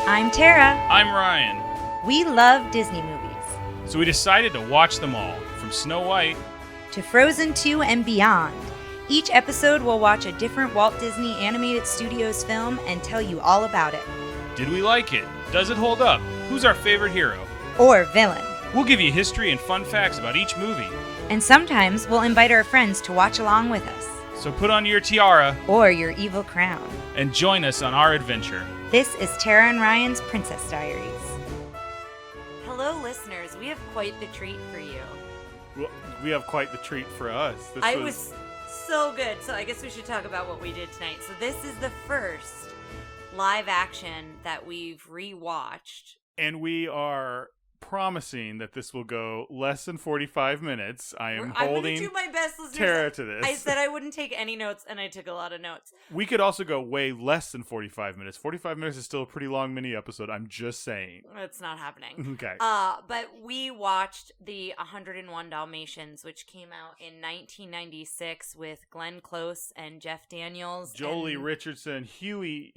I'm Tara. I'm Ryan. We love Disney movies. So we decided to watch them all, from Snow White to Frozen 2 and beyond. Each episode will watch a different Walt Disney Animated Studios film and tell you all about it. Did we like it? Does it hold up? Who's our favorite hero? Or villain. We'll give you history and fun facts about each movie. And sometimes we'll invite our friends to watch along with us. So put on your tiara or your evil crown and join us on our adventure. This is Tara and Ryan's Princess Diaries. Hello, listeners. We have quite the treat for you. Well, we have quite the treat for us. This was so good. So I guess we should talk about what we did tonight. So this is the first live action that we've rewatched. And we are promising that this will go less than 45 minutes. I'm holding do my best, listeners. Tara to this. I said I wouldn't take any notes, and I took a lot of notes. We could also go way less than 45 minutes. 45 minutes is still a pretty long mini episode. I'm just saying. It's not happening. Okay. But we watched the 101 Dalmatians, which came out in 1996 with Glenn Close and Jeff Daniels. Jolie Richardson, Hugh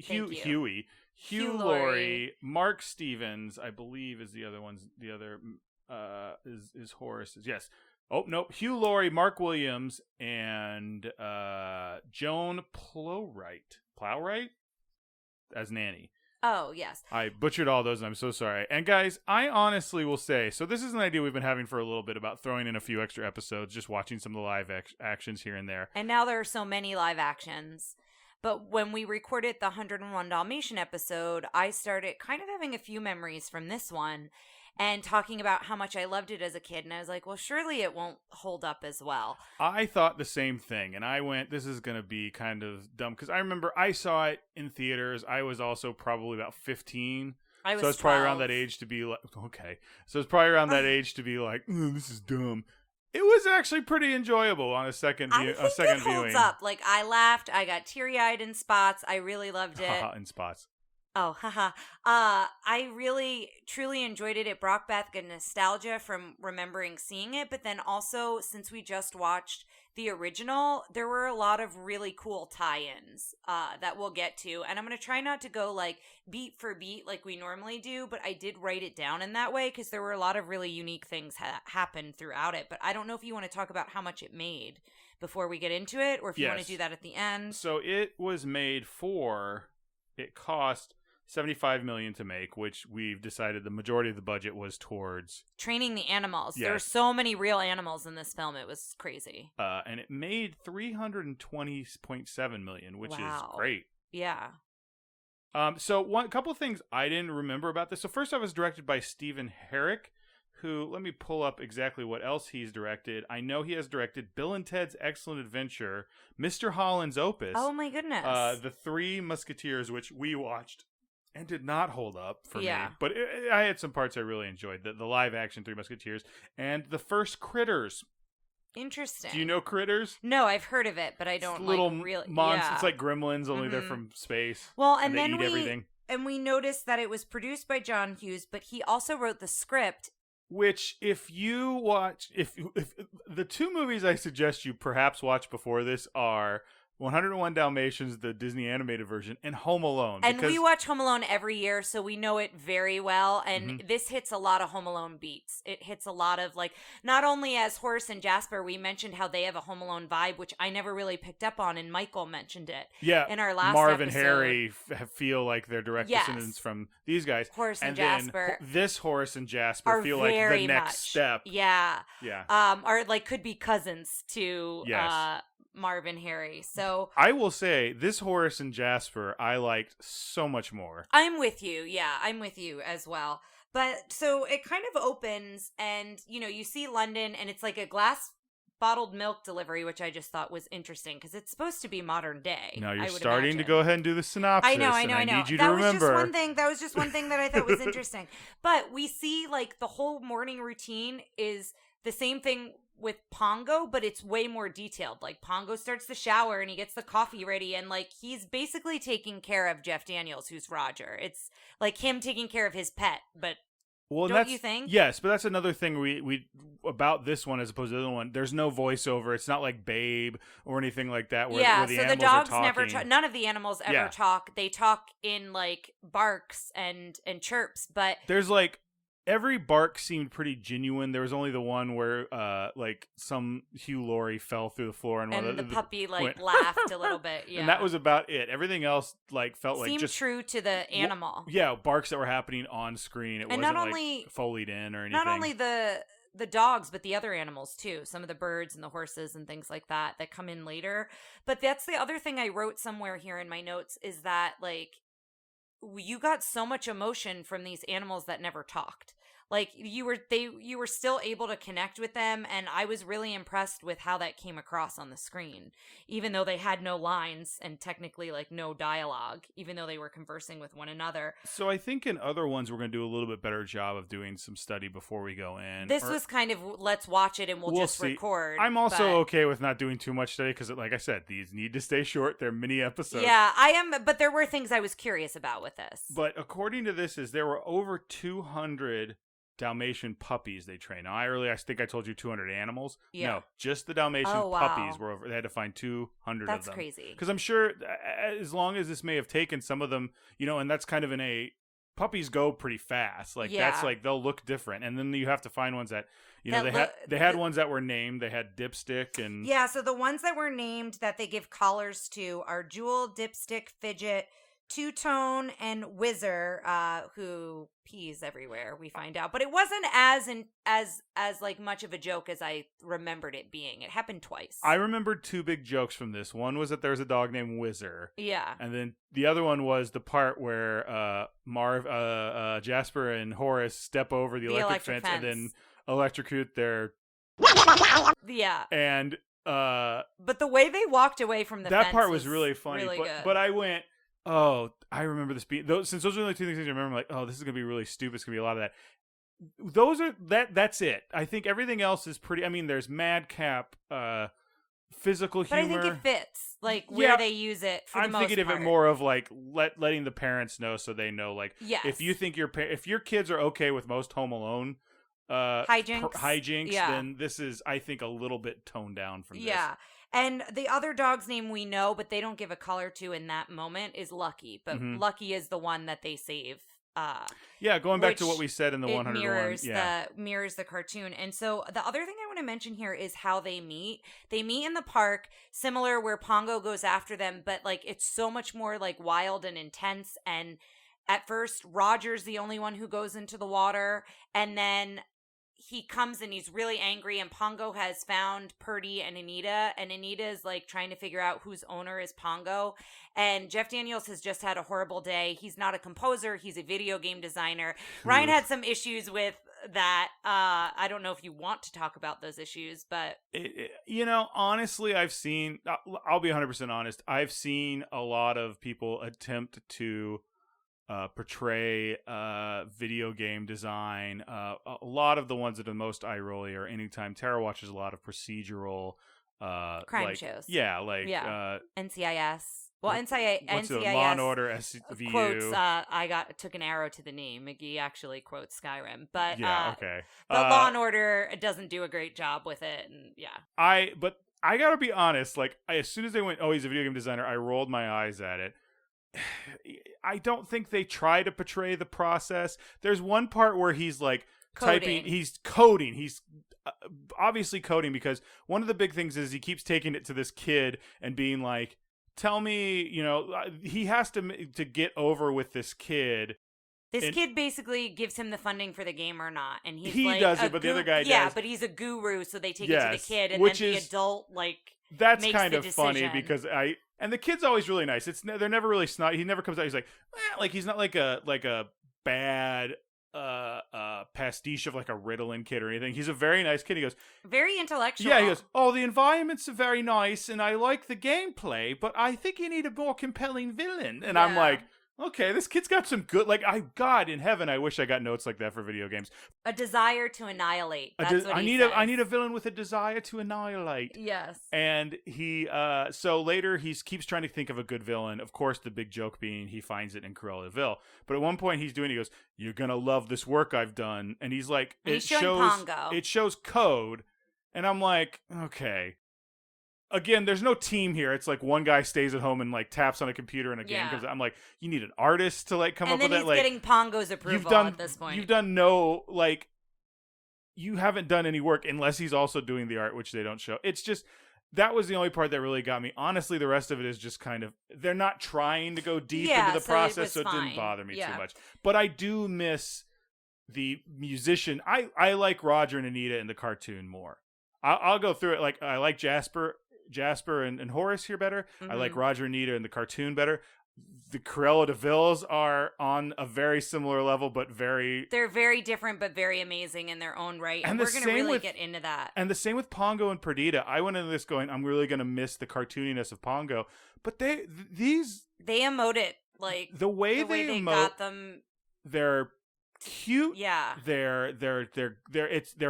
Laurie, Mark Stevens, I believe is the other ones. The other is Horace. Yes. Oh no, Hugh Laurie, Mark Williams, and Joan Plowright as Nanny. Oh yes. I butchered all those, and I'm so sorry. And guys, I honestly will say, so this is an idea we've been having for a little bit about throwing in a few extra episodes, just watching some of the live actions here and there. And now there are so many live actions. But when we recorded the 101 Dalmatian episode, I started kind of having a few memories from this one and talking about how much I loved it as a kid. And I was like, well, surely it won't hold up as well. I thought the same thing. And I went, this is going to be kind of dumb. Because I remember I saw it in theaters. I was also probably about 15. I was so it's probably around that age to be like, okay. So it's probably around that age to be like, this is dumb. It was actually pretty enjoyable on a second viewing. I think it holds up. Like, I laughed. I got teary-eyed in spots. I really loved it. In spots. Oh, haha. I really, truly enjoyed it. It brought back a nostalgia from remembering seeing it. But then also, since we just watched the original, there were a lot of really cool tie-ins that we'll get to. And I'm going to try not to go, like, beat for beat like we normally do. But I did write it down in that way because there were a lot of really unique things happen throughout it. But I don't know if you want to talk about how much it made before we get into it, or if you want to do that at the end. So it was made it cost $75 million to make, which we've decided the majority of the budget was towards training the animals. Yes. There were so many real animals in this film; it was crazy. And it made $320.7 million, which is great. Yeah. So a couple of things I didn't remember about this. So first off, it was directed by Stephen Herrick, who, let me pull up exactly what else he's directed. I know he has directed Bill and Ted's Excellent Adventure, Mr. Holland's Opus. Oh my goodness. The Three Musketeers, which we watched. And did not hold up for me. But I had some parts I really enjoyed. The live-action Three Musketeers. And the first Critters. Interesting. Do you know Critters? No, I've heard of it, but I don't really... monsters. It's like Gremlins, only they're from space. Well, and they then eat everything. And we noticed that it was produced by John Hughes, but he also wrote the script. Which, if you watch... If the two movies I suggest you perhaps watch before this are... 101 Dalmatians, the Disney animated version, and Home Alone. And we watch Home Alone every year, so we know it very well. And this hits a lot of Home Alone beats. It hits a lot of, like, not only as Horace and Jasper, we mentioned how they have a Home Alone vibe, which I never really picked up on, and Michael mentioned it. Yeah, in our last Marv episode. and Harry feel like they're direct descendants from these guys. Horace and then Jasper. This Horace and Jasper feel like the next step. Yeah. Yeah. Or, like, could be cousins to... Marv and Harry. So I will say this Horace and Jasper I liked so much more. I'm with you. Yeah, I'm with you as well. But so it kind of opens and you see London and it's like a glass bottled milk delivery, which I just thought was interesting because it's supposed to be modern day. No, you're starting to go ahead and do the synopsis. I know. I need you to remember. That was just one thing that I thought was interesting. But we see like the whole morning routine is the same thing with Pongo, but it's way more detailed. Like Pongo starts the shower and he gets the coffee ready and like he's basically taking care of Jeff Daniels, who's Roger. It's like him taking care of his pet, but Well, Don't you think? Yes, but that's another thing we about this one as opposed to the other one. There's no voiceover. It's not like Babe or anything like that. Where Yeah, the so the animals dogs are never talking. none of the animals ever talk. They talk in like barks and chirps, but There's like every bark seemed pretty genuine. There was only the one where like some Hugh Laurie fell through the floor and the puppy like laughed a little bit. Yeah, and that was about it. Everything else like felt seemed like just true to the animal. Barks that were happening on screen. It and wasn't not only like Foleyed in or anything. Not only the dogs, but the other animals too. Some of the birds and the horses and things like that come in later. But that's the other thing I wrote somewhere here in my notes is that like you got so much emotion from these animals that never talked. Like you were still able to connect with them, and I was really impressed with how that came across on the screen, even though they had no lines and technically like no dialogue, even though they were conversing with one another. So I think in other ones we're going to do a little bit better job of doing some study before we go in. This was kind of let's watch it and we'll just see. record. I'm also okay with not doing too much study because, like I said, these need to stay short. They're mini episodes. Yeah, I am, but there were things I was curious about with this. But according to this, there were over 200 Dalmatian puppies they train. Now, I think I told you 200 animals. Yeah. No, just the Dalmatian puppies were over. They had to find 200 of them. That's crazy. Because I'm sure, as long as this may have taken some of them, and that's kind of puppies go pretty fast. Like that's like they'll look different, and then you have to find ones that they had ones that were named. They had Dipstick and so the ones that were named that they give collars to are Jewel, Dipstick, Fidget, Two-Tone, and Whizzer, who pees everywhere, we find out. But it wasn't as like much of a joke as I remembered it being. It happened twice. I remembered two big jokes from this. One was that there was a dog named Whizzer. Yeah. And then the other one was the part where Jasper and Horace step over the electric fence and then electrocute their... Yeah. And... but the way they walked away from the fence part was really funny. Really good. But I went... Oh, I remember this being since those are the only two things I remember. I'm like, oh, this is gonna be really stupid. It's gonna be a lot of that. That's it. I think everything else is pretty. I mean, there's madcap, physical humor. But I think it fits, like where they use it. For the most part. I'm thinking of it more of like letting the parents know so they know, like, if you think if your kids are okay with most Home Alone hijinks, then this is, I think, a little bit toned down from this. Yeah. And the other dog's name we know, but they don't give a color to in that moment, is Lucky. But Lucky is the one that they save. Going back to what we said in the 100 mirrors the cartoon. And so the other thing I want to mention here is how they meet. They meet in the park, similar where Pongo goes after them, but like it's so much more like wild and intense. And at first, Roger's the only one who goes into the water, and then he comes and he's really angry, and Pongo has found Purdy and Anita is like trying to figure out whose owner is Pongo. And Jeff Daniels has just had a horrible day. He's not a composer, he's a video game designer. Ryan had some issues with that. I don't know if you want to talk about those issues, but honestly, I'll be 100% honest, I've seen a lot of people attempt to portray video game design. A lot of the ones that are the most eye-rolly are anytime Tara watches a lot of procedural crime shows. Yeah, NCIS. Well, NCIS Law and Order SVU quotes. Took an arrow to the name. McGee actually quotes Skyrim, but okay. But Law and Order doesn't do a great job with it, and But I gotta be honest. Like, as soon as they went, "Oh, he's a video game designer," I rolled my eyes at it. I don't think they try to portray the process. There's one part where he's like typing, he's coding, he's obviously coding, because one of the big things is he keeps taking it to this kid and being like, tell me, he has to get over with this kid. This kid basically gives him the funding for the game or not, and he like does it, but the other guy does. Yeah, but he's a guru, so they take it to the kid, and then the adult that's makes kind the of decision. Funny because and the kid's always really nice. They're never really snot. He never comes out. He's like he's not like a bad pastiche of like a Ritalin kid or anything. He's a very nice kid. He goes, very intellectual. Yeah, he goes, oh, the environments are very nice and I like the gameplay, but I think you need a more compelling villain. And I'm like, okay, this kid's got some good, like, God in heaven, I wish I got notes like that for video games. A desire to annihilate. That's what he says. I need a villain with a desire to annihilate. Yes. And he, so later he keeps trying to think of a good villain. Of course, the big joke being he finds it in Cruella De Vil. But at one point he goes, "You're gonna love this work I've done." And he's like, and he's showing Pongo. It shows code. And I'm like, okay. Again, there's no team here. It's like one guy stays at home and like taps on a computer and a game comes out. I'm like, you need an artist to like come up with that. And then he's getting Pongo's approval at this point. You've done no, like, you haven't done any work unless he's also doing the art, which they don't show. It's just, that was the only part that really got me. Honestly, the rest of it is just kind of, they're not trying to go deep into the process, so it didn't bother me too much. But I do miss the musician. I like Roger and Anita in the cartoon more. I'll go through it. Like, I like Jasper and Horace here better. Mm-hmm. I like Roger and Anita in the cartoon better. The Cruella De Vils are on a very similar level, but they're very different, but very amazing in their own right. And we're going to really get into that. And the same with Pongo and Perdita. I went into this going, I'm really going to miss the cartooniness of Pongo, but they emote it like the way they emote, got them. They're cute. Yeah. They're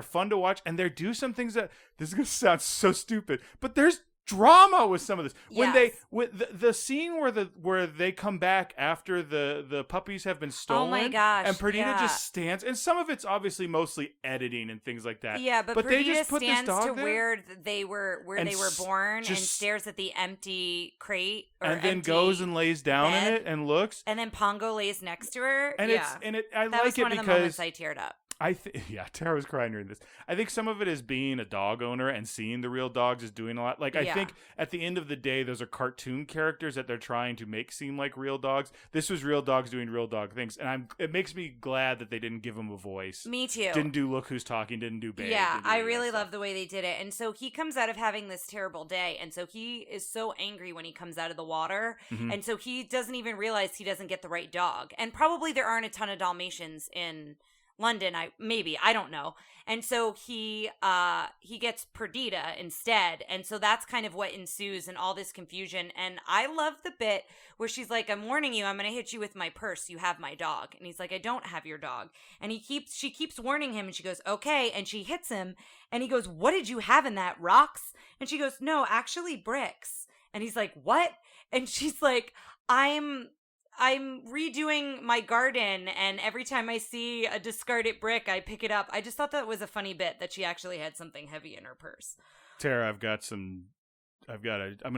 fun to watch, and they do some things that, this is going to sound so stupid, but there's drama with some of this. When they the scene where they come back after the puppies have been stolen. Oh my gosh. And Perdita just stands, and some of it's obviously mostly editing and things like that. Yeah, but Perdita they just put stands this dog to where they were born and stares at the empty crate and then goes and lays down in it and looks. And then Pongo lays next to her. And I like it because that was one of the moments I teared up. Tara was crying during this. I think some of it is being a dog owner and seeing the real dogs is doing a lot. Like, I think at the end of the day, those are cartoon characters that they're trying to make seem like real dogs. This was real dogs doing real dog things, and it makes me glad that they didn't give them a voice. Me too. Didn't do Look Who's Talking, didn't do Babe. Yeah, I really love the way they did it. And so he comes out of having this terrible day, and so he is so angry when he comes out of the water, and so he doesn't even realize he doesn't get the right dog. And probably there aren't a ton of Dalmatians in London, I don't know. And so he gets Perdita instead. And so that's kind of what ensues and all this confusion. And I love the bit where she's like, "I'm warning you, I'm going to hit you with my purse. You have my dog." And he's like, "I don't have your dog." And she keeps warning him, and she goes, "Okay." And she hits him, and he goes, "What did you have in that? Rocks?" And she goes, "No, actually bricks." And he's like, "What?" And she's like, I'm redoing my garden, and every time I see a discarded brick, I pick it up." I just thought that was a funny bit that she actually had something heavy in her purse. Tara, I'm going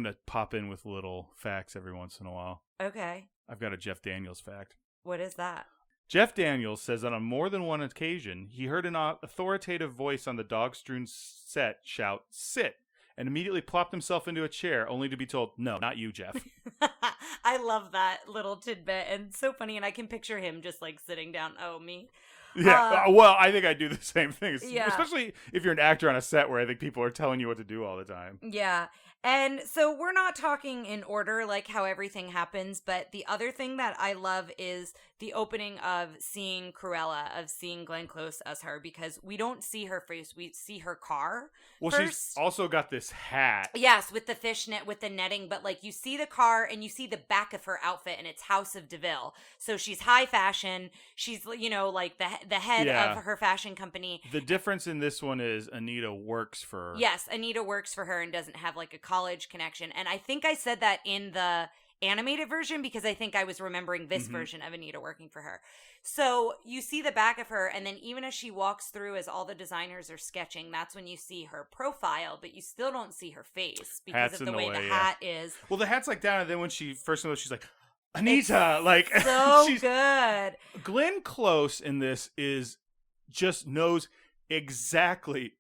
to pop in with little facts every once in a while. Okay. I've got a Jeff Daniels fact. What is that? Jeff Daniels says that on more than one occasion, he heard an authoritative voice on the dog-strewn set shout, "Sit," and immediately plopped himself into a chair, only to be told, "No, not you, Jeff." I love that little tidbit, and so funny, and I can picture him just like sitting down. Oh, me. Yeah, well, I think I do the same thing, especially if you're an actor on a set where I think people are telling you what to do all the time. Yeah, and so we're not talking in order like how everything happens, but the other thing that I love is the opening of seeing Cruella, of seeing Glenn Close as her, because we don't see her face, we see her car. Well, first. She's also got this hat. Yes, with the fishnet, with the netting, but like you see the car and you see the back of her outfit, and it's House of De Vil. So she's high fashion. She's, like the head of her fashion company. The difference in this one is Anita works for her. Yes, Anita works for her and doesn't have like a college connection. And I think I said that in the animated version because I think I was remembering this version of Anita working for her. So you see the back of her, and then even as she walks through, as all the designers are sketching, that's when you see her profile, but you still don't see her face because of the way the hat is. Well, the hat's like down, and then when she first knows, she's like, "Anita!" It's like so she's good. Glenn Close in this just knows exactly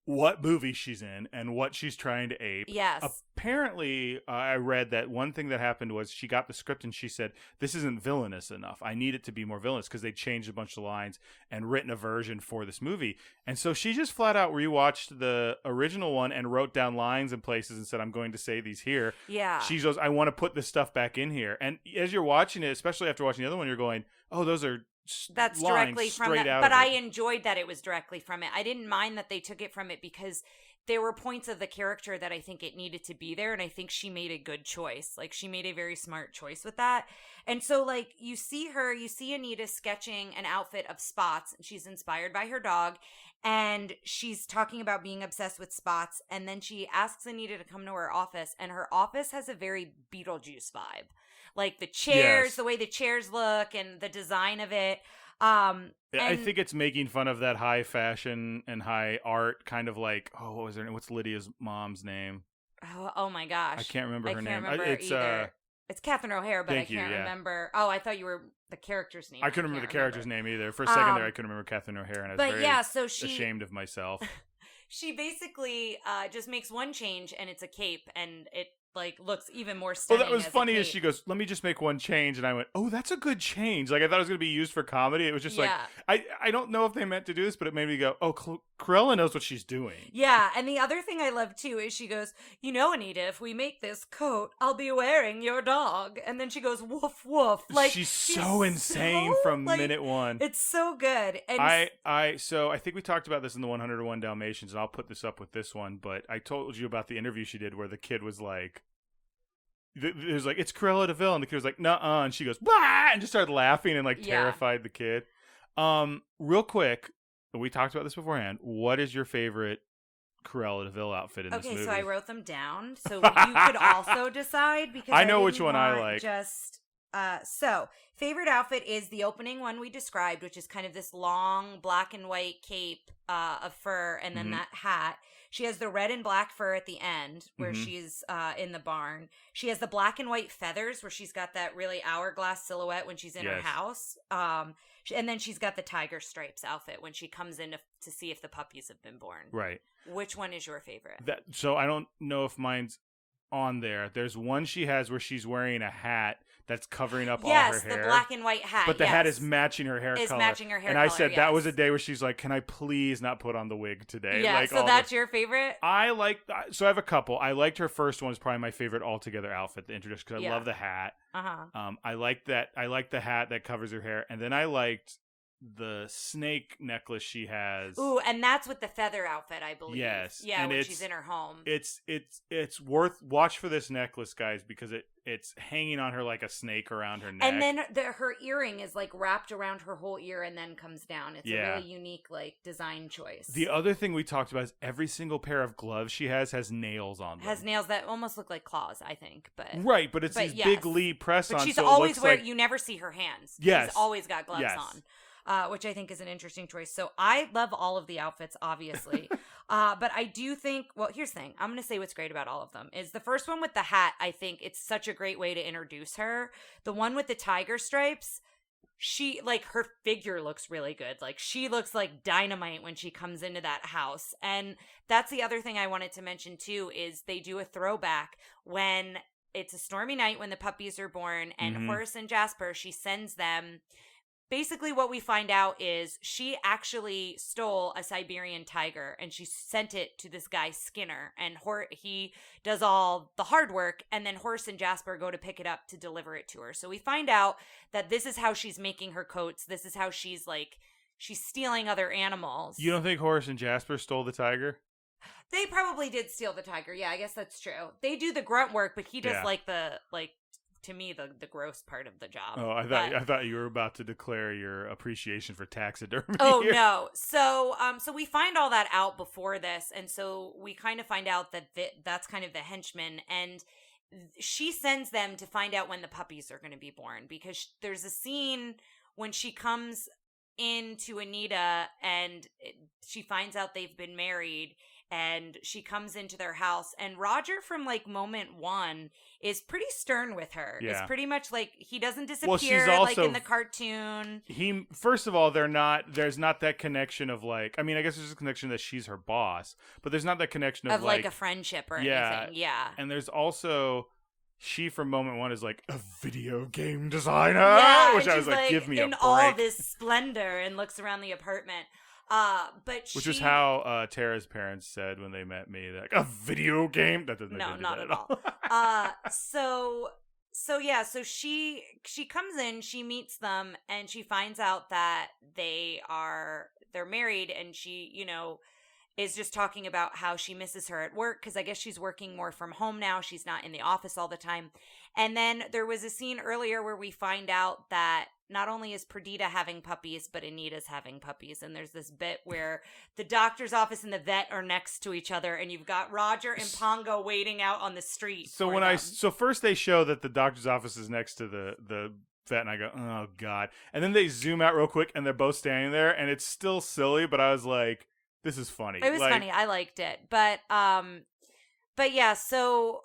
what movie she's in and what she's trying to ape. Yes. Apparently, I read that one thing that happened was she got the script and she said, "This isn't villainous enough. I need it to be more villainous," because they changed a bunch of lines and written a version for this movie. And so she just flat out rewatched the original one and wrote down lines and places and said, "I'm going to say these here." Yeah. She goes, "I want to put this stuff back in here." And as you're watching it, especially after watching the other one, you're going, "Oh, those are that's directly from it." But I enjoyed that it was directly from it. I didn't mind that they took it from it because there were points of the character that I think it needed to be there, and I think she made a good choice. Like, she made a very smart choice with that. And so, like, you see Anita sketching an outfit of Spots, and she's inspired by her dog, and she's talking about being obsessed with Spots, and then she asks Anita to come to her office, and her office has a very Beetlejuice vibe. Like, the chairs, the way the chairs look, and the design of it. I think it's making fun of that high fashion and high art kind of like, what was her name? What's Lydia's mom's name? Oh my gosh. I can't remember her name. It's either. It's Catherine O'Hara, but I can't remember. Oh, I thought you were the character's name. I couldn't remember the character's name either. For a second there, I couldn't remember Catherine O'Hara, and I was very ashamed of myself. She basically just makes one change, and it's a cape, and it like looks even more stunning. Well, that was funny as she goes, let me just make one change, and I went, oh, that's a good change. Like, I thought it was going to be used for comedy. It was just like, I don't know if they meant to do this, but it made me go, oh, Cruella knows what she's doing. Yeah, and the other thing I love too is she goes, you know, Anita, if we make this coat, I'll be wearing your dog. And then she goes, woof, woof. Like, she's so insane from minute one. It's so good. And so I think we talked about this in the 101 Dalmatians, and I'll put this up with this one, but I told you about the interview she did where the kid was like, it was like, it's Cruella De Vil, and the kid was like, nuh-uh, and she goes, bah! And just started laughing and like terrified the kid. Real quick, we talked about this beforehand. What is your favorite Cruella De Vil outfit in this movie? Okay, so I wrote them down, so you could also decide, because I know which one I like. So favorite outfit is the opening one we described, which is kind of this long black and white cape of fur, and then that hat. She has the red and black fur at the end where she's in the barn. She has the black and white feathers where she's got that really hourglass silhouette when she's in her house. And then she's got the tiger stripes outfit when she comes in to see if the puppies have been born. Right. Which one is your favorite? So I don't know if mine's on there. There's one she has where she's wearing a hat that's covering up all her hair. Yes, the black and white hat. But the hat is matching her hair color. And I said that was a day where she's like, can I please not put on the wig today? Yeah, like, so that's your favorite? So I have a couple. I liked her first one. Is probably my favorite altogether outfit, the introduction, because I love the hat. I like that. I like the hat that covers her hair. And then I liked the snake necklace she has. Ooh, and that's with the feather outfit, I believe. Yes. Yeah, when she's in her home. It's worth watch for this necklace, guys, because it's hanging on her like a snake around her neck. And then her earring is like wrapped around her whole ear and then comes down. It's a really unique like design choice. The other thing we talked about is every single pair of gloves she has nails on them. Has nails that almost look like claws, I think. Right, but it's these big Lee press-on. But she's so always you never see her hands. Yes. She's always got gloves on. Which I think is an interesting choice. So I love all of the outfits, obviously. But I do think, well, here's the thing. I'm going to say what's great about all of them is the first one with the hat. I think it's such a great way to introduce her. The one with the tiger stripes, her figure looks really good. Like, she looks like dynamite when she comes into that house. And that's the other thing I wanted to mention too, is they do a throwback when it's a stormy night when the puppies are born, and Horace and Jasper, she sends them. Basically, what we find out is she actually stole a Siberian tiger and she sent it to this guy, Skinner. And he does all the hard work, and then Horace and Jasper go to pick it up to deliver it to her. So we find out that this is how she's making her coats. This is how she's stealing other animals. You don't think Horace and Jasper stole the tiger? They probably did steal the tiger. Yeah, I guess that's true. They do the grunt work, but he does to me, the gross part of the job. Oh, I thought you were about to declare your appreciation for taxidermy. Oh, no. So we find all that out before this, and so we kind of find out that that's kind of the henchman, and she sends them to find out when the puppies are going to be born, because there's a scene when she comes into Anita, and she finds out they've been married, and she comes into their house, and Roger from moment one is pretty stern with her. Yeah. It's pretty much like he doesn't disappear like in the cartoon. First of all, there's not that connection of I guess there's a connection that she's her boss, but there's not that connection of a friendship or anything. Yeah. And there's also she from moment one is like a video game designer, which I was like, give me a break. In all this splendor, and looks around the apartment. Which is how Tara's parents said when they met me, like, a video game? That doesn't make no, sense not at all. So she comes in, she meets them, and she finds out that they're married, and she, is just talking about how she misses her at work because I guess she's working more from home now. She's not in the office all the time. And then there was a scene earlier where we find out that not only is Perdita having puppies, but Anita's having puppies. And there's this bit where the doctor's office and the vet are next to each other, and you've got Roger and Pongo waiting out on the street. So first they show that the doctor's office is next to the vet, and I go, oh god. And then they zoom out real quick, and they're both standing there, and it's still silly, but I was like, this is funny. It was funny. I liked it, but yeah. So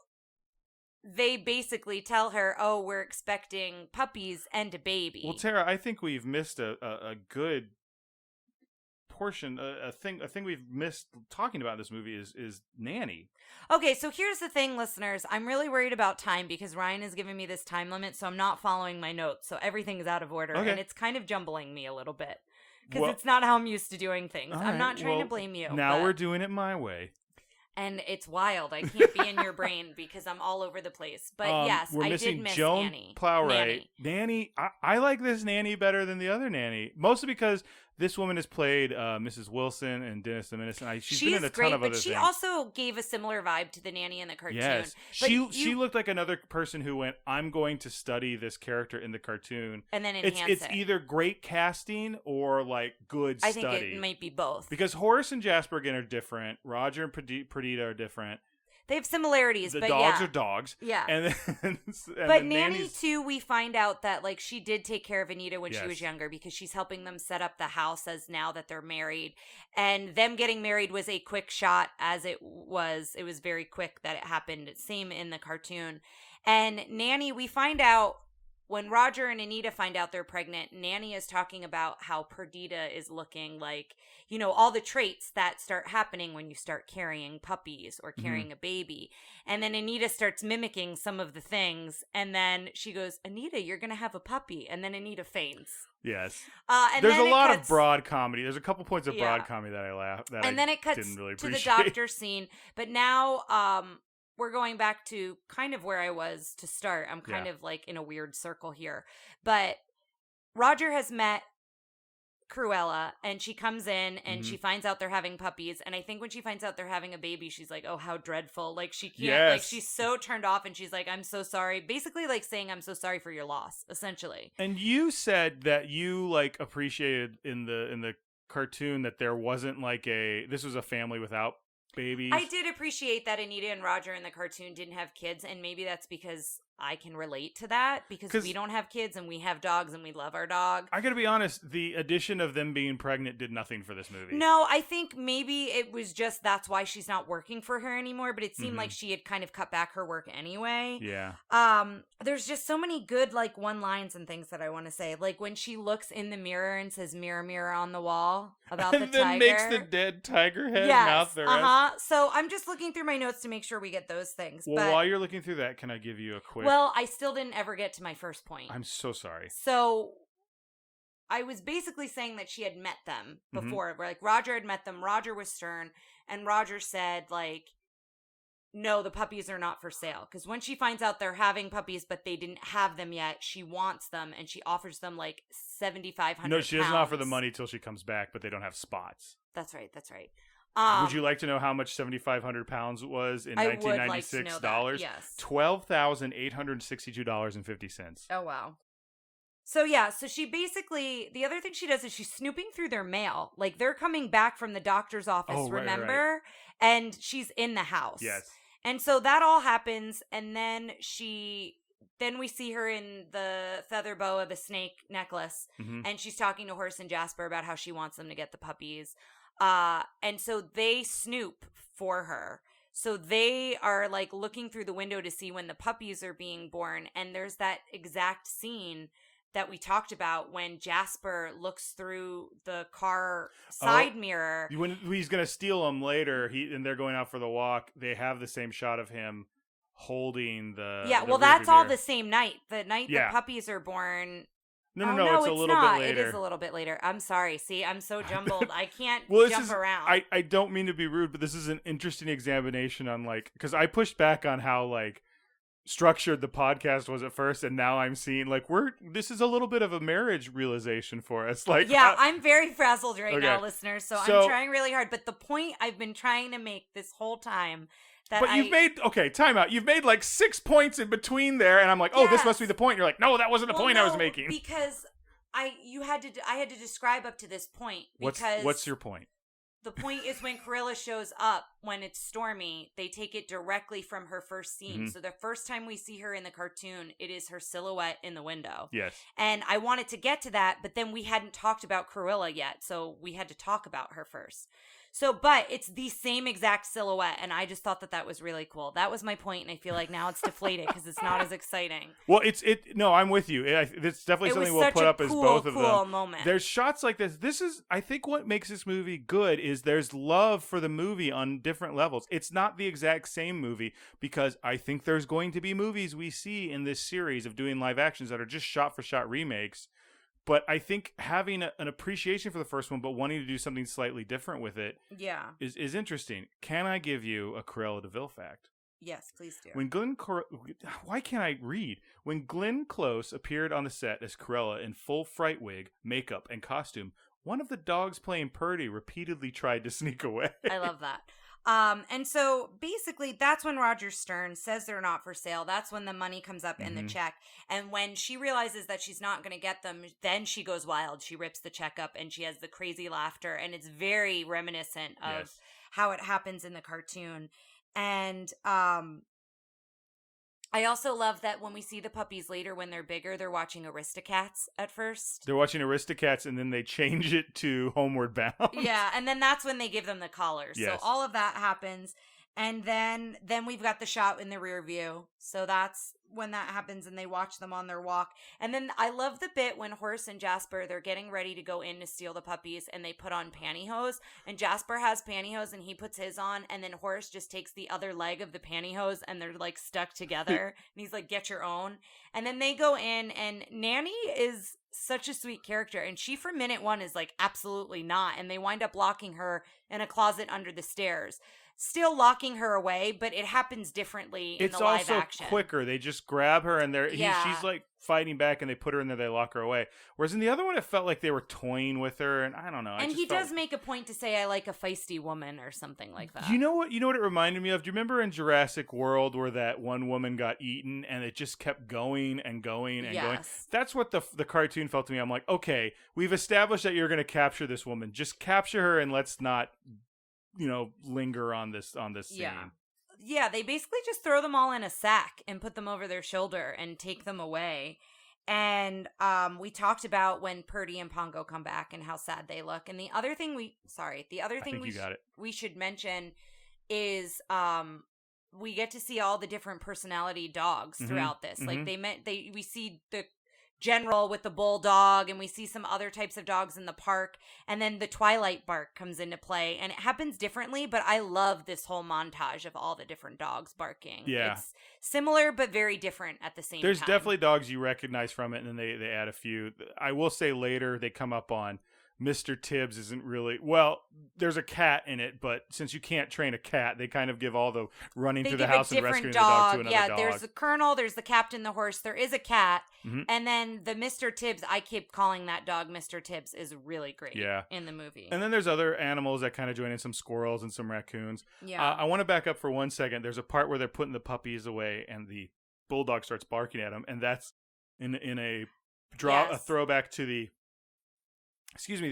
they basically tell her, "Oh, we're expecting puppies and a baby." Well, Tara, I think we've missed a good portion. A thing we've missed talking about in this movie is Nanny. Okay, so here's the thing, listeners. I'm really worried about time because Ryan is giving me this time limit, so I'm not following my notes. So everything's out of order, and it's kind of jumbling me a little bit because it's not how I'm used to doing things. I'm not trying to blame you. Now we're doing it my way. And it's wild. I can't be in your brain because I'm all over the place. But yes, I did miss Joan Nanny. Plowright. Nanny. I like this Nanny better than the other Nanny. Mostly because this woman has played Mrs. Wilson and Dennis the Menace. And she's been in a ton of other things. She also gave a similar vibe to the Nanny in the cartoon. Yes. She looked like another person who went, I'm going to study this character in the cartoon. And then enhance it. It's either great casting or like good study. I think it might be both. Because Horace and Jasper again are different. Roger and Perdita are different. They have similarities, the but dogs are dogs. Yeah. And but Nanny, too, we find out that like she did take care of Anita when she was younger because she's helping them set up the house as now that they're married. And them getting married was a quick shot as it was. It was very quick that it happened. Same in the cartoon. And Nanny, we find out when Roger and Anita find out they're pregnant, Nanny is talking about how Perdita is looking like, you know, all the traits that start happening when you start carrying puppies or carrying a baby. And then Anita starts mimicking some of the things. And then she goes, Anita, you're going to have a puppy. And then Anita faints. Yes. And there's a lot of broad comedy. There's a couple points of broad comedy that I laughed. And then it cuts really to the doctor scene. But now, we're going back to kind of where I was to start. I'm kind of like in a weird circle here. But Roger has met Cruella, and she comes in and she finds out they're having puppies. And I think when she finds out they're having a baby, she's like, oh, how dreadful. Like she can't, like she's so turned off, and she's like, I'm so sorry. Basically like saying, I'm so sorry for your loss, essentially. And you said that you like appreciated in the cartoon that there wasn't like this was a family without babies. I did appreciate that Anita and Roger in the cartoon didn't have kids, and maybe that's because I can relate to that because we don't have kids and we have dogs and we love our dog. I gotta be honest, the addition of them being pregnant did nothing for this movie. No, I think maybe it was just that's why she's not working for her anymore, but it seemed like she had kind of cut back her work anyway. Yeah. There's just so many good like one lines and things that I want to say. Like when she looks in the mirror and says mirror, mirror on the wall about the tiger. And then makes the dead tiger head mouth the rest. So I'm just looking through my notes to make sure we get those things. Well, while you're looking through that, can I give you a quick... Well, I still didn't ever get to my first point. I'm so sorry. So I was basically saying that she had met them before. Where like Roger had met them. Roger was stern. And Roger said like, no, the puppies are not for sale. Because when she finds out they're having puppies, but they didn't have them yet, she wants them. And she offers them like $7,500. No, she doesn't offer the money till she comes back, but they don't have spots. That's right. Would you like to know how much 7,500 pounds was in 1996 dollars? Yes. $12,862.50. Oh, wow. So, yeah. So she basically, the other thing she does is she's snooping through their mail. Like they're coming back from the doctor's office, remember? Right. And she's in the house. Yes. And so that all happens. And then we see her in the feather boa, the snake necklace. And she's talking to Horace and Jasper about how she wants them to get the puppies. And so they snoop for her. So they are like looking through the window to see when the puppies are being born. And there's that exact scene that we talked about when Jasper looks through the car side mirror. When he's going to steal them later, and they're going out for the walk, they have the same shot of him holding the... Yeah, well, that's all the same night. The night the puppies are born... No, it's a little bit later. It is a little bit later. I'm sorry. See, I'm so jumbled. I can't jump around. I don't mean to be rude, but this is an interesting examination on, like... Because I pushed back on how, like, structured the podcast was at first, and now I'm seeing like this is a little bit of a marriage realization for us. Like, yeah, I'm very frazzled right okay. now, listeners. So I'm trying really hard. But the point I've been trying to make this whole time that you've made time out. You've made like 6 points in between there, and I'm like, oh, this must be the point. You're like, no, that wasn't the point I was making. Because I had to describe up to this point. Because what's your point? The point is when Cruella shows up, when it's stormy, they take it directly from her first scene. Mm-hmm. So the first time we see her in the cartoon, it is her silhouette in the window. Yes. And I wanted to get to that, but then we hadn't talked about Cruella yet, so we had to talk about her first. So, but it's the same exact silhouette, and I just thought that was really cool. That was my point, and I feel like now it's deflated because it's not as exciting. Well, no, I'm with you. It's definitely something we'll put up as both of them. Cool moment. There's shots like this. This is, I think, what makes this movie good is there's love for the movie on different levels. It's not the exact same movie because I think there's going to be movies we see in this series of doing live actions that are just shot-for-shot remakes. But I think having an appreciation for the first one, but wanting to do something slightly different with it, is interesting. Can I give you a Cruella De Vil fact? Yes, please do. Why can't I read? When Glenn Close appeared on the set as Cruella in full fright wig, makeup, and costume, one of the dogs playing Purdy repeatedly tried to sneak away. I love that. And so basically that's when Roger Stern says they're not for sale. That's when the money comes up in the check. And when she realizes that she's not going to get them, then she goes wild. She rips the check up and she has the crazy laughter. And it's very reminiscent of how it happens in the cartoon. And, I also love that when we see the puppies later, when they're bigger, they're watching Aristocats at first. They're watching Aristocats, and then they change it to Homeward Bound. Yeah, and then that's when they give them the collars. Yes. So all of that happens. And then we've got the shot in the rear view. So that's when that happens, and they watch them on their walk. And then I love the bit when Horace and Jasper, they're getting ready to go in to steal the puppies, and they put on pantyhose. And Jasper has pantyhose, and he puts his on, and then Horace just takes the other leg of the pantyhose, and they're, like, stuck together. And he's like, get your own. And then they go in, and Nanny is such a sweet character. And she, for minute one, is like, absolutely not. And they wind up locking her in a closet under the stairs. Still locking her away, but it happens differently in the live action. It's also quicker. They just grab her and she's like fighting back, and they put her in there, they lock her away. Whereas in the other one, it felt like they were toying with her, and I don't know. And he does make a point to say, I like a feisty woman or something like that. You know what it reminded me of? Do you remember in Jurassic World where that one woman got eaten and it just kept going and going and going? That's what the cartoon felt to me. I'm like, okay, we've established that you're going to capture this woman. Just capture her and let's not linger on this scene. Yeah, they basically just throw them all in a sack and put them over their shoulder and take them away. And we talked about when Purdy and Pongo come back and how sad they look. And the other thing we should mention is we get to see all the different personality dogs throughout this. Like we see the general with the bulldog, and we see some other types of dogs in the park, and then the Twilight bark comes into play, and it happens differently, but I love this whole montage of all the different dogs barking. Yeah, it's similar but very different at the same time. There's definitely dogs you recognize from it, and then they add a few. I will say later they come up on Mr. Tibbs isn't really, well, there's a cat in it, but since you can't train a cat, they kind of give all the running through the house and rescuing the dog to another dog. Yeah, there's the colonel, there's the captain, the horse, there is a cat, and then the Mr. Tibbs, I keep calling that dog Mr. Tibbs, is really great in the movie. And then there's other animals that kind of join in, some squirrels and some raccoons. Yeah. I want to back up for 1 second. There's a part where they're putting the puppies away, and the bulldog starts barking at them, and that's in a throwback to the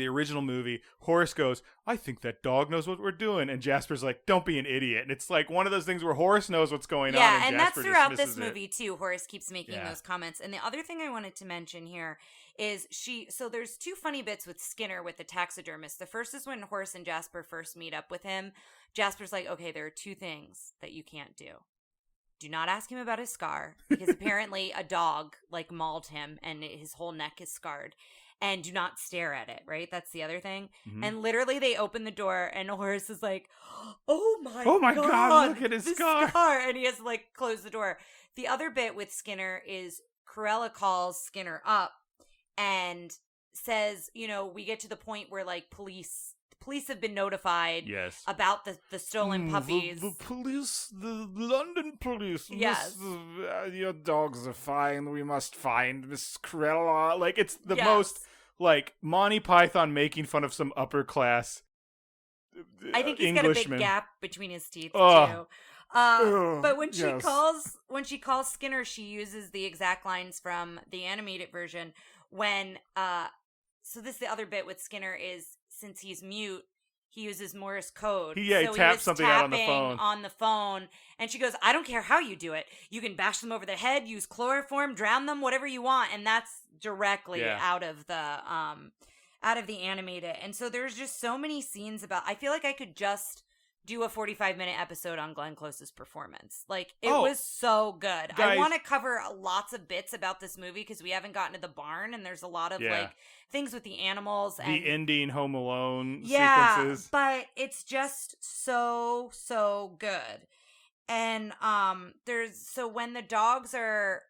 original movie. Horace goes, I think that dog knows what we're doing. And Jasper's like, don't be an idiot. And it's like one of those things where Horace knows what's going on. Yeah, and Jasper that's throughout this it. movie, too. Horace keeps making those comments. And the other thing I wanted to mention here is so there's two funny bits with Skinner with the taxidermist. The first is when Horace and Jasper first meet up with him. Jasper's like, okay, there are two things that you can't do. Do not ask him about his scar, because apparently a dog mauled him and his whole neck is scarred. And do not stare at it, right? That's the other thing. And literally they open the door and Horace is like, oh my God, look at his scar. And he has to close the door. The other bit with Skinner is Cruella calls Skinner up and says, we get to the point where police, police have been notified Yes. about the stolen puppies. The police, the London police. Yes. Your dogs are fine. We must find Miss Cruella. Like, it's the Yes. most, like, Monty Python making fun of some upper class I think he's Englishman. got a big gap between his teeth Ugh. too. But when she Yes. calls Skinner, she uses the exact lines from the animated version. When so this the other bit with Skinner is, since he's mute, he uses Morse code. He so taps was something out on the tapping phone. on the phone, and she goes, "I don't care how you do it. You can bash them over the head, use chloroform, drown them, whatever you want." And that's directly out of the animated. And so there's just so many scenes about. I feel like I could just do a 45-minute episode on Glenn Close's performance. Like, it was so good. Guys, I want to cover lots of bits about this movie because we haven't gotten to the barn, and there's a lot of like things with the animals and the ending Home Alone Yeah, sequences. but it's just so good. And so when the dogs are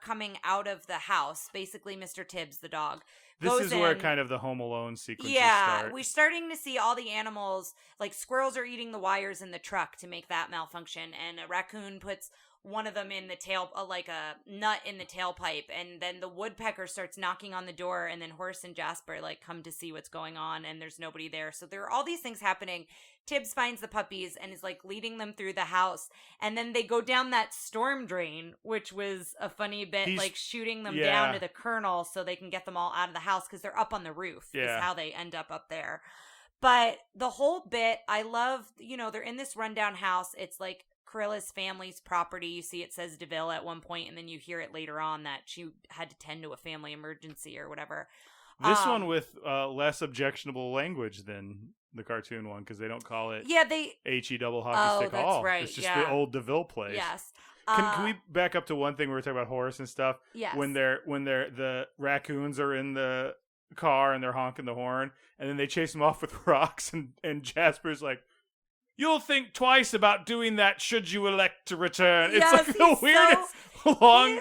coming out of the house, basically Mr. Tibbs, the dog, This is where in. kind of the Home Alone sequences Yeah, start. we're starting to see all the animals, like squirrels are eating the wires in the truck to make that malfunction, and a raccoon puts one of them in the tail, like a nut in the tailpipe, and then the woodpecker starts knocking on the door, and then Horace and Jasper like come to see what's going on, and there's nobody there. So there are all these things happening. Tibbs finds the puppies and is like leading them through the house, and then they go down that storm drain, which was a funny bit, like shooting them down to the kernel so they can get them all out of the house because they're up on the roof. Is how they end up there. But the whole bit, I love, they're in this rundown house. It's like Cruella's family's property. You see it says De Vil at one point, and then you hear it later on that she had to tend to a family emergency or whatever. This one with less objectionable language than the cartoon one, because they don't call it H-E double hockey stick that's all. right, It's just the old De Vil place. Yes. Can we back up to one thing? We were talking about Horace and stuff. Yes. When the raccoons are in the car and they're honking the horn, and then they chase them off with rocks, and Jasper's like, "You'll think twice about doing that should you elect to return." It's like the weirdest long.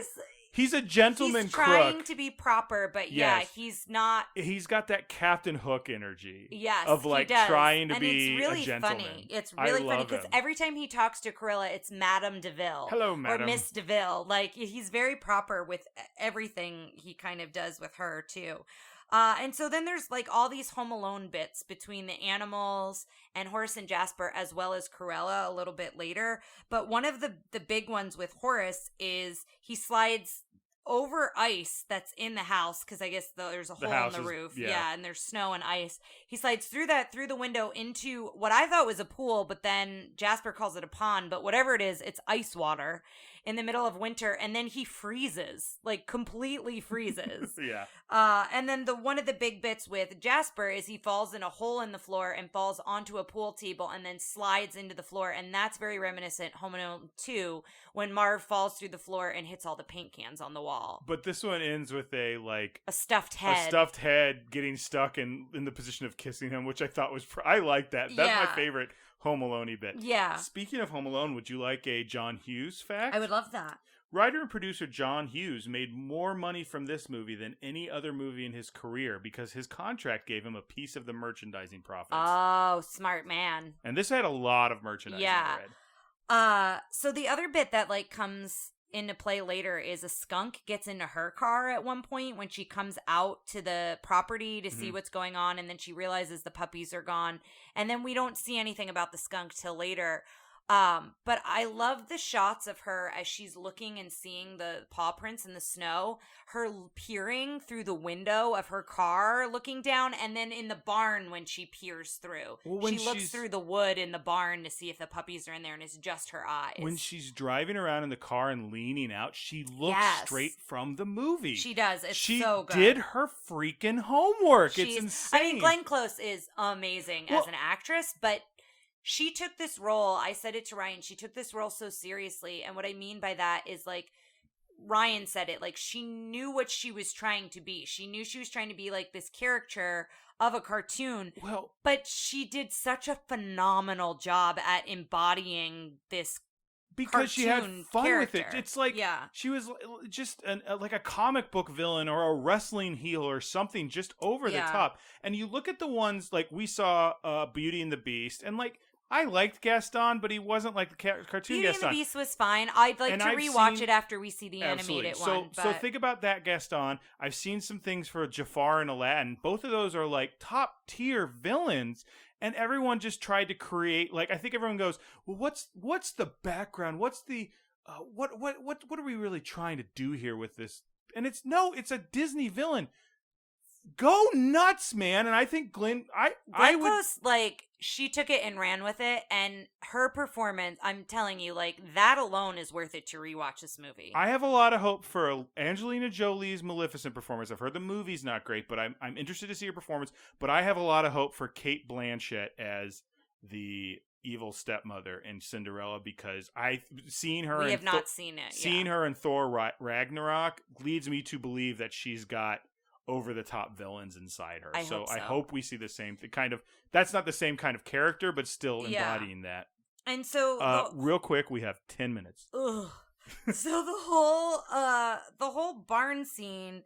He's a gentleman He's trying crook. to be proper, but he's not. He's got that Captain Hook energy. Yes, of like he does. trying to and be it's really a gentleman. Funny. It's really funny because every time he talks to Cruella, it's Madame De Vil. Hello, Madam. Or Miss De Vil. Like, he's very proper with everything he kind of does with her too. And so then there's like all these Home Alone bits between the animals and Horace and Jasper, as well as Cruella a little bit later. But one of the big ones with Horace is he slides over ice that's in the house, because I guess there's a hole in the roof. Yeah, and there's snow and ice. He slides through the window into what I thought was a pool, but then Jasper calls it a pond. But whatever it is, it's ice water in the middle of winter, and then he freezes, like completely freezes. And then one of the big bits with Jasper is he falls in a hole in the floor and falls onto a pool table and then slides into the floor, and that's very reminiscent Home Alone 2 when Marv falls through the floor and hits all the paint cans on the wall. But this one ends with a stuffed head. A stuffed head getting stuck in the position of kissing him, which I thought was I like that. That's my favorite Home Alone-y bit. Yeah. Speaking of Home Alone, would you like a John Hughes fact? I would love that. Writer and producer John Hughes made more money from this movie than any other movie in his career because his contract gave him a piece of the merchandising profits. Oh, smart man. And this had a lot of merchandising. I read. So the other bit that comes into play later is a skunk gets into her car at one point when she comes out to the property to see what's going on, and then she realizes the puppies are gone, and then we don't see anything about the skunk till later. But I love the shots of her as she's looking and seeing the paw prints in the snow, her peering through the window of her car, looking down, and then in the barn when she peers through. She looks through the wood in the barn to see if the puppies are in there, and it's just her eyes. When she's driving around in the car and leaning out, she looks straight from the movie. She does. It's she so good. She did her freaking homework. It's insane. I mean, Glenn Close is amazing as an actress, but she took this role, I said it to Ryan, she took this role so seriously. And what I mean by that is, Ryan said it, she knew what she was trying to be. She knew she was trying to be this caricature of a cartoon. But she did such a phenomenal job at embodying this because she had cartoon fun with it. character. It's like she was just like a comic book villain or a wrestling heel or something just over the top. And you look at the ones like we saw Beauty and the Beast, and like I liked Gaston, but he wasn't like the cartoon Beauty Gaston. and the Beast was fine. I'd like to rewatch it after we see the animated one. So think about that Gaston. I've seen some things for Jafar and Aladdin. Both of those are like top tier villains. And everyone just tried to create, like, I think everyone goes, well, what's the background? What's the what are we really trying to do here with this? And it's a Disney villain. Go nuts, man! And I think Glenn Close, like, she took it and ran with it, and her performance, I'm telling you, like, that alone is worth it to rewatch this movie. I have a lot of hope for Angelina Jolie's Maleficent performance. I've heard the movie's not great, but I'm interested to see her performance. But I have a lot of hope for Cate Blanchett as the evil stepmother in Cinderella, because I've seen her. We have not seen it. Seeing her in Thor Ragnarok leads me to believe that she's got over-the-top villains inside her. So I hope we see the same kind of... That's not the same kind of character, but still embodying that. And so... real quick, we have 10 minutes. Ugh. So the whole barn scene,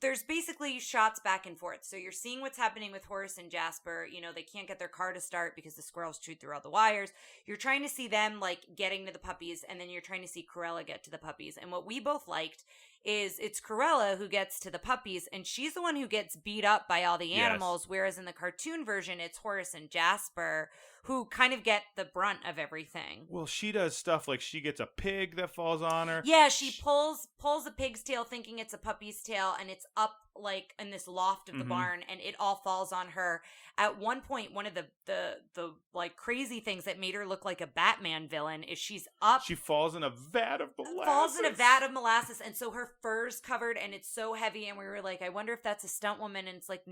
there's basically shots back and forth. So you're seeing what's happening with Horace and Jasper. You know, they can't get their car to start because the squirrels chewed through all the wires. You're trying to see them, like, getting to the puppies, and then you're trying to see Cruella get to the puppies. And what we both liked is it's Cruella who gets to the puppies, and she's the one who gets beat up by all the animals, whereas in the cartoon version, it's Horace and Jasper who kind of get the brunt of everything. Well, she does stuff like she gets a pig that falls on her. Yeah, she pulls a pig's tail thinking it's a puppy's tail, and it's up like in this loft of the barn, and it all falls on her. At one point, one of the like crazy things that made her look like a Batman villain is she's up. She falls in a vat of molasses. And so her fur's covered, and it's so heavy. And we were like, I wonder if that's a stunt woman. And it's like,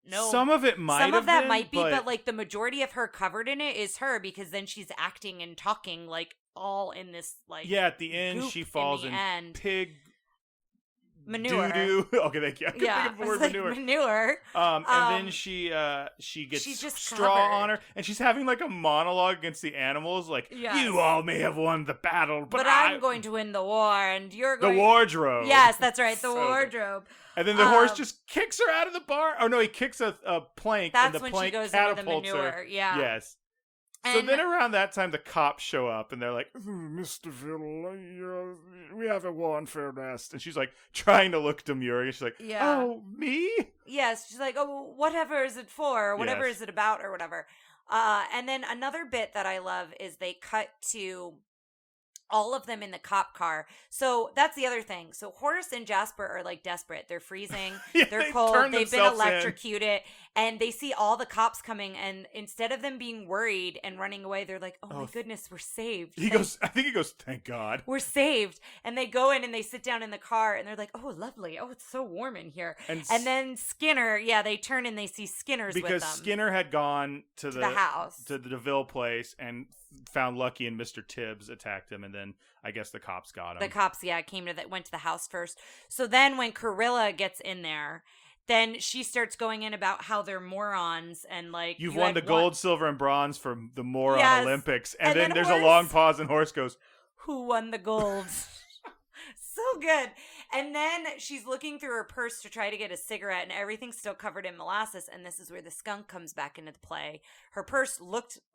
no. Some of it might. Some of that might be, but like the majority of her covered in it is her, because then she's acting and talking like all in this like at the end she falls in pig. Manure. Doo-doo. Okay, thank you. I couldn't think of the word manure. Manure. And then she gets just straw covered on her, and she's having like a monologue against the animals, like, you all may have won the battle, but I'm going to win the war, and you're going the wardrobe. Yes, that's right, the wardrobe. And then the horse just kicks her out of the barn. Oh no, he kicks a plank, and the plank catapults her. Yeah. Yes. So then around that time, the cops show up, and they're like, Mr. Vil, we have a warrant for arrest. And she's like trying to look demure. And she's like, oh, me? Yes. She's like, oh, whatever is it for? Or whatever is it about? Or whatever. And then another bit that I love is they cut to all of them in the cop car. So that's the other thing. So Horace and Jasper are like desperate. They're freezing. They're cold. They've been electrocuted. And they see all the cops coming. And instead of them being worried and running away, they're like, oh my goodness, we're saved. I think he goes, thank God. We're saved. And they go in and they sit down in the car and they're like, oh, lovely. Oh, it's so warm in here. And then Skinner, they turn and they see Skinner's with them. Because Skinner had gone to the house. To the DeVille place and found Lucky, and Mr. Tibbs attacked him, and then I guess the cops got him. The cops, went to the house first. So then when Cruella gets in there, then she starts going in about how they're morons and like you've won the gold, silver, and bronze for the moron Olympics, and then there's a long pause, and Horace goes, "Who won the gold?" So good. And then she's looking through her purse to try to get a cigarette, and everything's still covered in molasses. And this is where the skunk comes back into the play. Her purse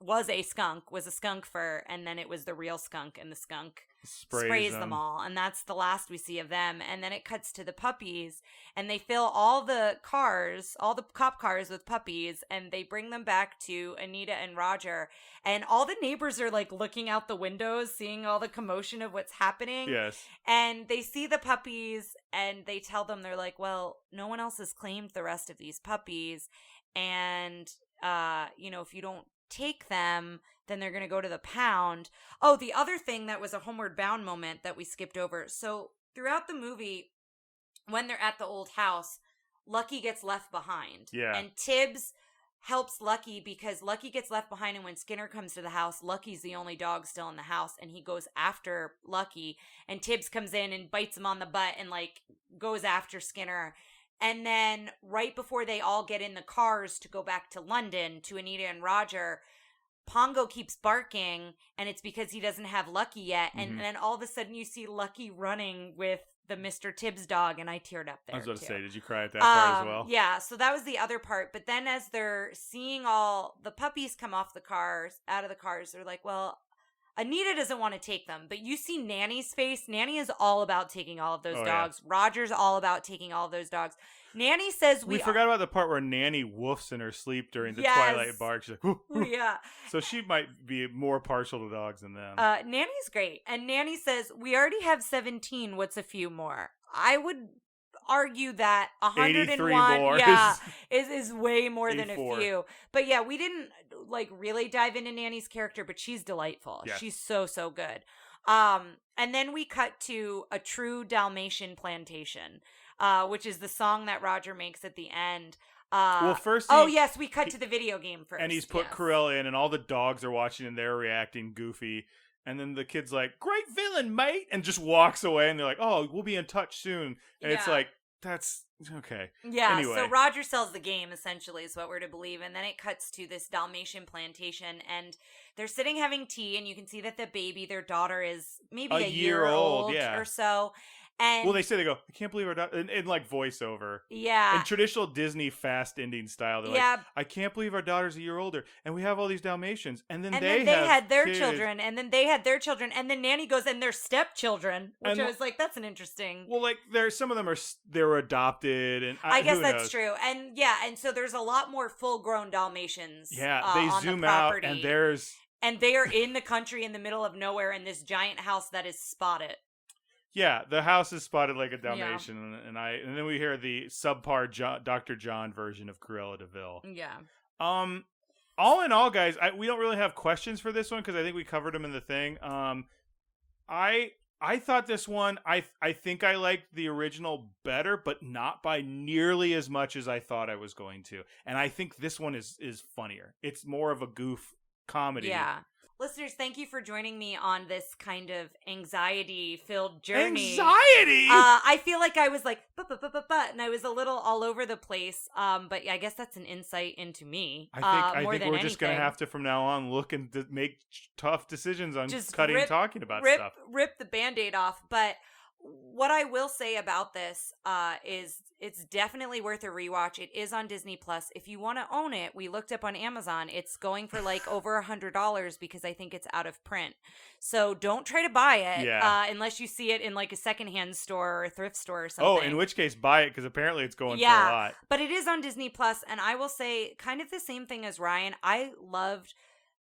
was a skunk fur, and then it was the real skunk, and the skunk sprays them all. And that's the last we see of them. And then it cuts to the puppies, and they fill all the cop cars with puppies, and they bring them back to Anita and Roger. And all the neighbors are like looking out the windows, seeing all the commotion of what's happening. Yes. And they see the puppies, and they tell them, they're like, well, no one else has claimed the rest of these puppies. And, if you don't take them, then they're going to go to the pound. Oh, the other thing that was a Homeward Bound moment that we skipped over. So throughout the movie, when they're at the old house, Lucky gets left behind. Yeah. And Tibbs helps Lucky because Lucky gets left behind, and when Skinner comes to the house, Lucky's the only dog still in the house, and he goes after Lucky, and Tibbs comes in and bites him on the butt and like goes after Skinner. And then right before they all get in the cars to go back to London to Anita and Roger, Pongo keeps barking, and it's because he doesn't have Lucky yet. And then all of a sudden you see Lucky running with the Mr. Tibbs dog, and I teared up there. I was about too. to say, did you cry at that part as well? Yeah, so that was the other part. But then as they're seeing all the puppies come out of the cars, they're like, well, Anita doesn't want to take them. But you see Nanny's face. Nanny is all about taking all of those dogs. Yeah. Roger's all about taking all of those dogs. Nanny says we forgot about the part where Nanny woofs in her sleep during the Twilight bark. She's like, woof, woof. Yeah. So she might be more partial to dogs than them. Nanny's great. And Nanny says, we already have 17. What's a few more? I would argue that 101 more is way more 84. Than a few. But yeah, we didn't like really dive into Nanny's character, but she's delightful. Yes. She's so good. And then we cut to A True Dalmatian Plantation, which is the song that Roger makes at the end. Well, first we cut to the video game first. And he's put Cruella in, and all the dogs are watching, and they're reacting goofy. And then the kid's like, great villain, mate, and just walks away. And they're like, oh, we'll be in touch soon. And it's like, that's okay. Yeah, anyway. So Roger sells the game, essentially, is what we're to believe. And then it cuts to this Dalmatian plantation. And they're sitting having tea. And you can see that the baby, their daughter, is maybe a year old or so. And well, they say, I can't believe our daughter, in like voiceover. Yeah. In traditional Disney fast ending style. They're like, I can't believe our daughter's a year older. And we have all these Dalmatians. And then they had their kids. children. And then they had their children. And then Nanny goes, and their stepchildren. Which I was like, that's an interesting. Well, like, some of them they were adopted. And I guess that's true. And and so there's a lot more full grown Dalmatians. Yeah, they zoom out and there's. And they are in the country in the middle of nowhere in this giant house that is spotted. Yeah, the house is spotted like a Dalmatian, and then we hear the subpar Dr. John version of Cruella De Vil. Yeah. All in all, guys, we don't really have questions for this one because I think we covered them in the thing. I thought this one, I think I liked the original better, but not by nearly as much as I thought I was going to. And I think this one is funnier. It's more of a goof comedy. Yeah. Listeners, thank you for joining me on this kind of anxiety-filled journey. Anxiety? I feel like I was like, and I was a little all over the place, but I guess that's an insight into me. I think we're just going to have to, from now on, look and make tough decisions on just talking about stuff. Rip the Band-Aid off, but what I will say about this is it's definitely worth a rewatch. It is on Disney Plus. If you want to own it, we looked up on Amazon. It's going for like over $100 because I think it's out of print. So don't try to buy it unless you see it in like a secondhand store or a thrift store or something. Oh, in which case buy it because apparently it's going for a lot. But it is on Disney Plus, and I will say kind of the same thing as Ryan. I loved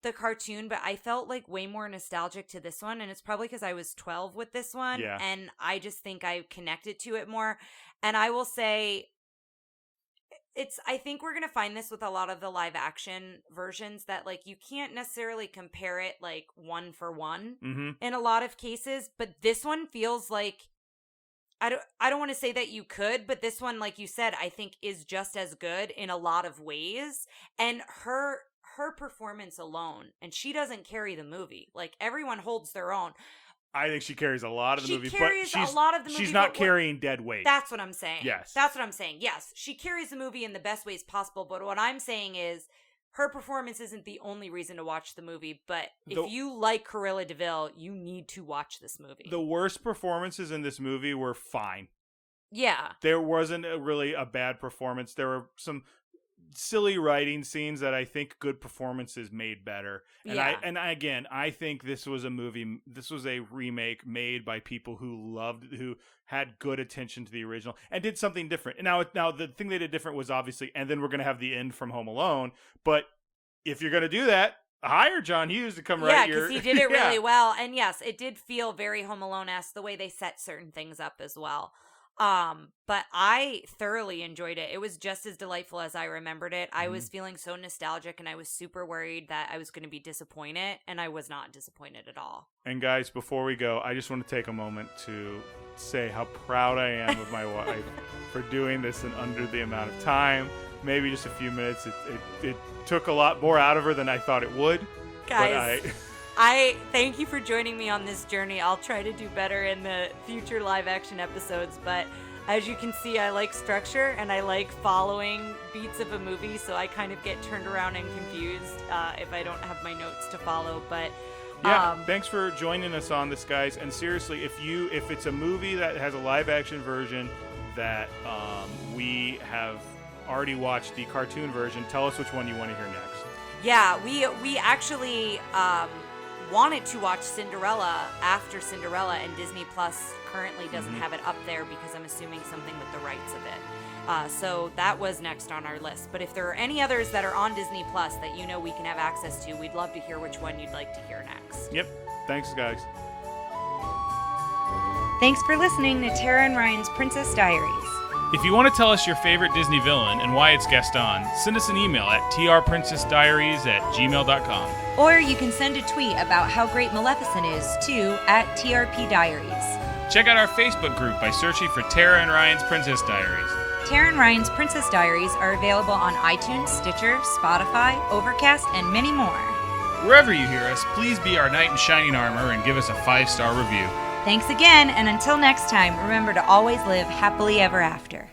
the cartoon, but I felt like way more nostalgic to this one, and it's probably because I was 12 with this one, and I just think I connected to it more. And I will say, I think we're gonna find this with a lot of the live action versions that like you can't necessarily compare it like one for one in a lot of cases, but this one feels like I don't want to say that you could, but this one, like you said, I think is just as good in a lot of ways, and her performance alone, and she doesn't carry the movie. Like everyone holds their own. I think she carries a lot of the movie, but she's not carrying dead weight. That's what I'm saying. Yes. That's what I'm saying. Yes, she carries the movie in the best ways possible, but what I'm saying is her performance isn't the only reason to watch the movie, but if you like Cruella De Vil, you need to watch this movie. The worst performances in this movie were fine. Yeah. There wasn't really a bad performance. There were some silly writing scenes that I think good performances made better. And I think this was a remake made by people who had good attention to the original and did something different. And now the thing they did different was obviously, and then we're going to have the end from Home Alone. But if you're going to do that, hire John Hughes to come right here. Yeah, because he did it really well. And yes, it did feel very Home Alone-esque the way they set certain things up as well. But I thoroughly enjoyed it. It was just as delightful as I remembered it. I was feeling so nostalgic, and I was super worried that I was going to be disappointed, and I was not disappointed at all. And guys, before we go, I just want to take a moment to say how proud I am of my wife for doing this in under the amount of time. Maybe just a few minutes. It took a lot more out of her than I thought it would. Guys, I thank you for joining me on this journey. I'll try to do better in the future live action episodes, but as you can see, I like structure and I like following beats of a movie, so I kind of get turned around and confused if I don't have my notes to follow. But yeah, thanks for joining us on this, guys. And seriously, if it's a movie that has a live action version that we have already watched the cartoon version, tell us which one you want to hear next. Yeah, we actually wanted to watch Cinderella after Cinderella, and Disney Plus currently doesn't have it up there because I'm assuming something with the rights of it. So that was next on our list. But if there are any others that are on Disney Plus that you know we can have access to, we'd love to hear which one you'd like to hear next. Yep. Thanks, guys. Thanks for listening to Tara and Ryan's Princess Diaries. If you want to tell us your favorite Disney villain and why it's Gaston, send us an email at trprincessdiaries@gmail.com. Or you can send a tweet about how great Maleficent is to @TRPDiaries. Check out our Facebook group by searching for Tara and Ryan's Princess Diaries. Tara and Ryan's Princess Diaries are available on iTunes, Stitcher, Spotify, Overcast, and many more. Wherever you hear us, please be our knight in shining armor and give us a 5-star review. Thanks again, and until next time, remember to always live happily ever after.